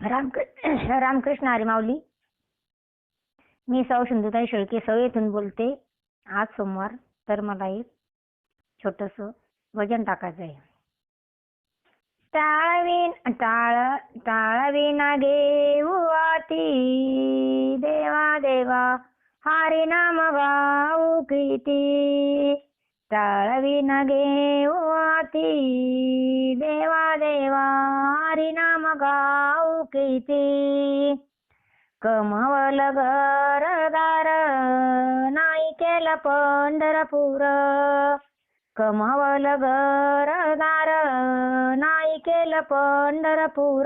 रामकृष्ण हरी माऊली. मी सौ सिंधुताई शेळके सौ येथून बोलते. आज सोमवार, तर मला एक छोटंसं भजन टाकायचं आहे. टाळविना घेऊ आती, देवा देवा हरी नाम गाऊ किती. टाळविना घेऊ आती, देवा देवा हरी नाम गाऊ किती. कमवल घरदार नाही केलं पंढरपूर. कमवल घरदार नाही केलं पंढरपूर.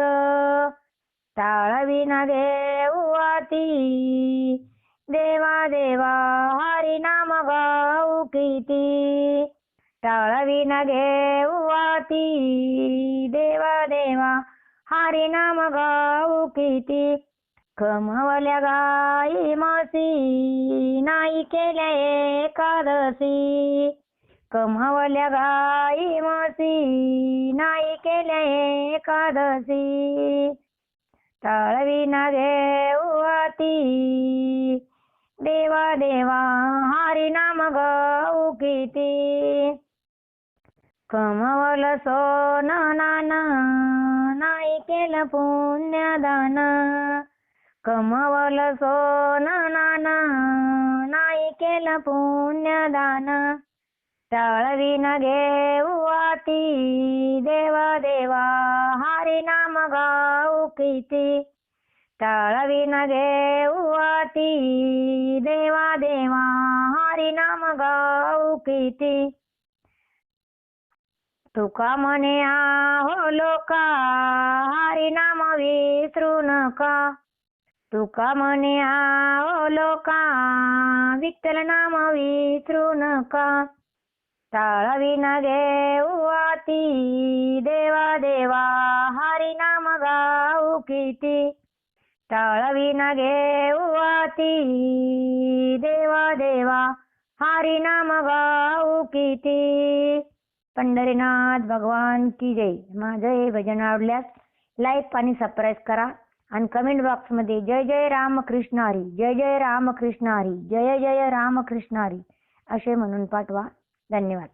टाळविना घेऊ आती, देवा देवा हरी नाम गाऊ किती. टाळविना घेऊ आती, देवा देवा हरी नाम गाऊ किती. कमवल्या गाई म्हशी नाही केल्या एकादशी. कमवल्या गाई म्हशी नाही केल्या एकादशी. टाळविना घेऊ आती, देवा देवा हरी नाम गाऊ किती. कमवलं सोनं नाणं नाही केलं पुण्यदान. कमवलं सोनं नाणं नाही केलं पुण्यदान. टाळविना घेऊ आती, देवा देवा हरी नाम गाऊ किती. टाळविना घेऊ आती, देवा देवा हरी नाम गाऊ किती. तुका म्हणे आहो लोका, हरी नाम विसरू नका. तुका म्हणे आहो लोका, विठ्ठल नाम विसरू नका. टाळविना घेऊ आती, देवा देवा हरी नाम गाऊ किती. टाळविना घेऊ आती, देवा देवा हरी नाम गाऊ किती. पंढरीनाथ भगवान की जय. माझं हे भजन आवडल्यास लाईक आणि सबस्क्राईब करा आणि कमेंट बॉक्समध्ये जय जय रामकृष्ण हरी, जय जय रामकृष्ण हरी, जय जय रामकृष्ण हरी असे म्हणून पाठवा. धन्यवाद.